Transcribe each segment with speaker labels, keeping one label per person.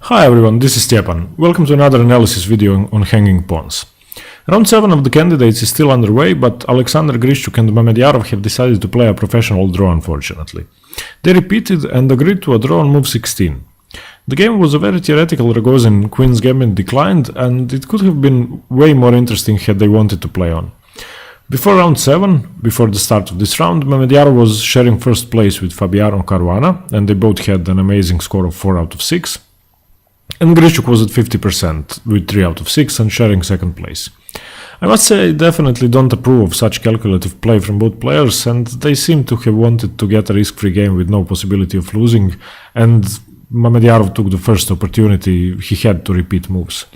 Speaker 1: Hi everyone, this is Stepan. Welcome to another analysis video on hanging pawns. Round 7 of the candidates is still underway, but Alexander Grischuk and Mamedyarov have decided to play a professional draw, unfortunately. They repeated and agreed to a draw on move 16. The game was a very theoretical Ragozin Queen's Gambit declined, and it could have been way more interesting had they wanted to play on. Before round 7, before the start of this round, Mamedyarov was sharing first place with Fabiano Caruana, and they both had an amazing score of 4 out of 6. And Grischuk was at 50% with 3 out of 6 and sharing second place. I must say I definitely don't approve of such calculative play from both players, and they seem to have wanted to get a risk-free game with no possibility of losing, and Mamedyarov took the first opportunity he had to repeat moves.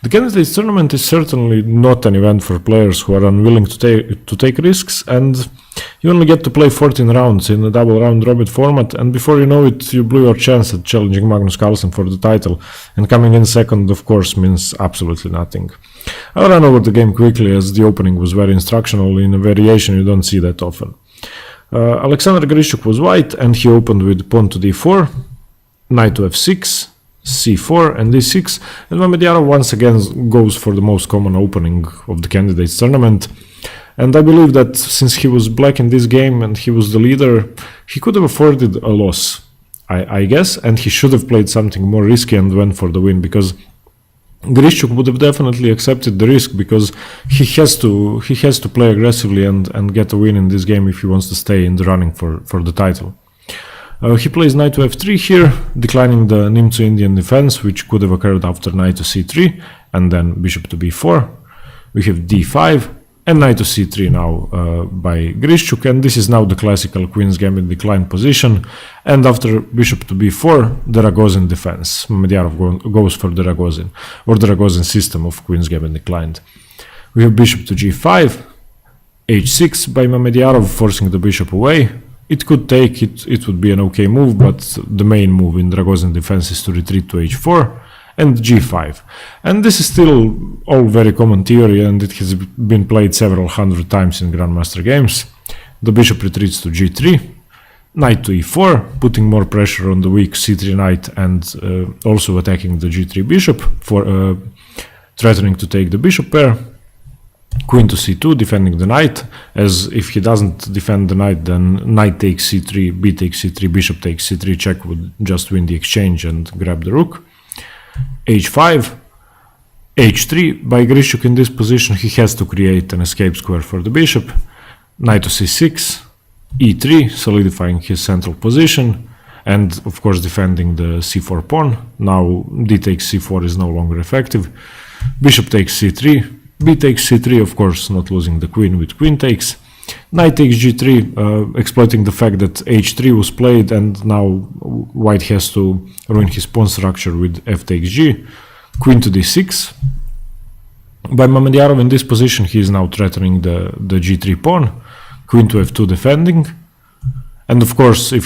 Speaker 1: The candidates tournament is certainly not an event for players who are unwilling to take risks, and you only get to play 14 rounds in a double round robin format, and before you know it, you blew your chance at challenging Magnus Carlsen for the title, and coming in second, of course, means absolutely nothing. I'll run over the game quickly, as the opening was very instructional in a variation you don't see that often. Alexander Grischuk was white, and he opened with pawn to d4, knight to f6, c4 and d6, and Mamedyarov once again goes for the most common opening of the candidates tournament. And I believe that since he was black in this game and he was the leader, he could have afforded a loss, I guess, and he should have played something more risky and went for the win, because Grischuk would have definitely accepted the risk, because he has to play aggressively and get a win in this game if he wants to stay in the running for the title. He plays knight to f3 here, declining the Nimzo Indian defense, which could have occurred after knight to c3 and then bishop to b4. We have d5 and knight to c3 now by Grischuk, and this is now the classical Queen's Gambit decline position, and after bishop to b4, the Ragozin defense. Mamedyarov goes for the Ragozin, or the Ragozin system of Queen's Gambit declined. We have bishop to g5, h6 by Mamedyarov, forcing the bishop away. It could take, it would be an okay move, but the main move in Ragozin defense is to retreat to h4 and g5. And this is still all very common theory, and it has been played several hundred times in Grandmaster games. The bishop retreats to g3, knight to e4, putting more pressure on the weak c3 knight and also attacking the g3 bishop, for threatening to take the bishop pair. Queen to c2, defending the knight, as if he doesn't defend the knight, then knight takes c3, b takes c3, bishop takes c3 check would just win the exchange and grab the rook. h5, h3, by Grischuk in this position he has to create an escape square for the bishop. Knight to c6, e3, solidifying his central position, and of course defending the c4 pawn. Now d takes c4 is no longer effective. Bishop takes c3, b takes c3, of course not losing the queen with queen takes. Knight takes g3, exploiting the fact that h3 was played, and now white has to ruin his pawn structure with f takes g. Queen to d6. By Mamedyarov in this position he is now threatening the g3 pawn. Queen to f2 defending. And of course if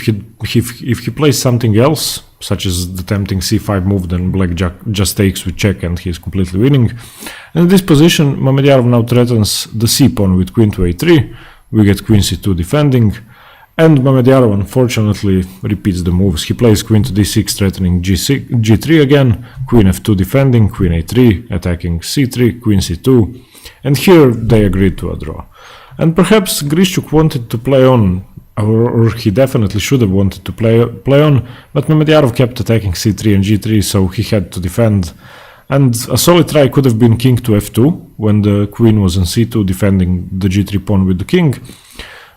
Speaker 1: he plays something else, such as the tempting c5 move, then black just takes with check and he is completely winning. And in this position Mamedyarov now threatens the c pawn with queen to a3. We get queen c2 defending, and Mamedyarov unfortunately repeats the moves. He plays queen to d6 threatening g3 again, queen f2 defending, queen a3 attacking c3, queen c2, and here they agreed to a draw. And perhaps Grischuk wanted to play on, or he definitely should have wanted to play on, but Mamedyarov kept attacking c3 and g3, so he had to defend. And a solid try could have been king to f2, when the queen was on c2 defending the g3 pawn with the king,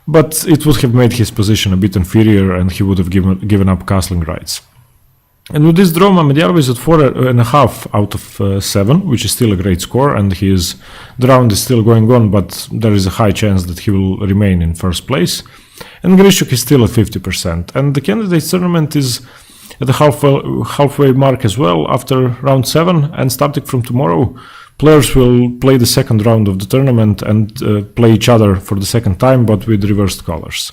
Speaker 1: but it would have made his position a bit inferior and he would have given up castling rights. And with this draw, Mamedyarov is at 4.5 out of 7, which is still a great score, and the round is still going on, but there is a high chance that he will remain in first place. And Grischuk is still at 50%, and the candidates tournament is at the halfway mark as well after round 7, and starting from tomorrow, players will play the second round of the tournament and play each other for the second time, but with reversed colors.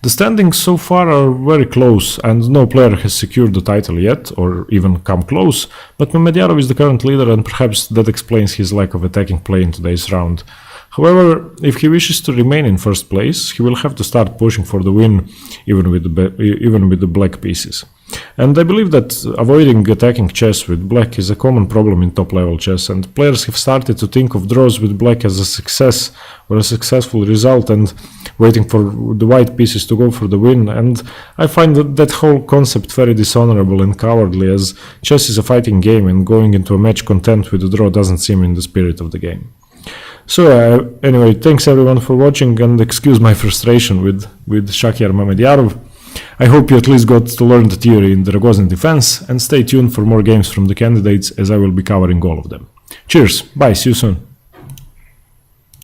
Speaker 1: The standings so far are very close, and no player has secured the title yet, or even come close, but Mamedyarov is the current leader, and perhaps that explains his lack of attacking play in today's round. However, if he wishes to remain in first place, he will have to start pushing for the win even with the black pieces. And I believe that avoiding attacking chess with black is a common problem in top level chess, and players have started to think of draws with black as a success or a successful result and waiting for the white pieces to go for the win, and I find that whole concept very dishonorable and cowardly, as chess is a fighting game and going into a match content with a draw doesn't seem in the spirit of the game. So anyway, thanks everyone for watching, and excuse my frustration with Shakhriyar Mamedyarov. I hope you at least got to learn the theory in the Ragozin defense, and stay tuned for more games from the candidates, as I will be covering all of them. Cheers, bye, see you soon.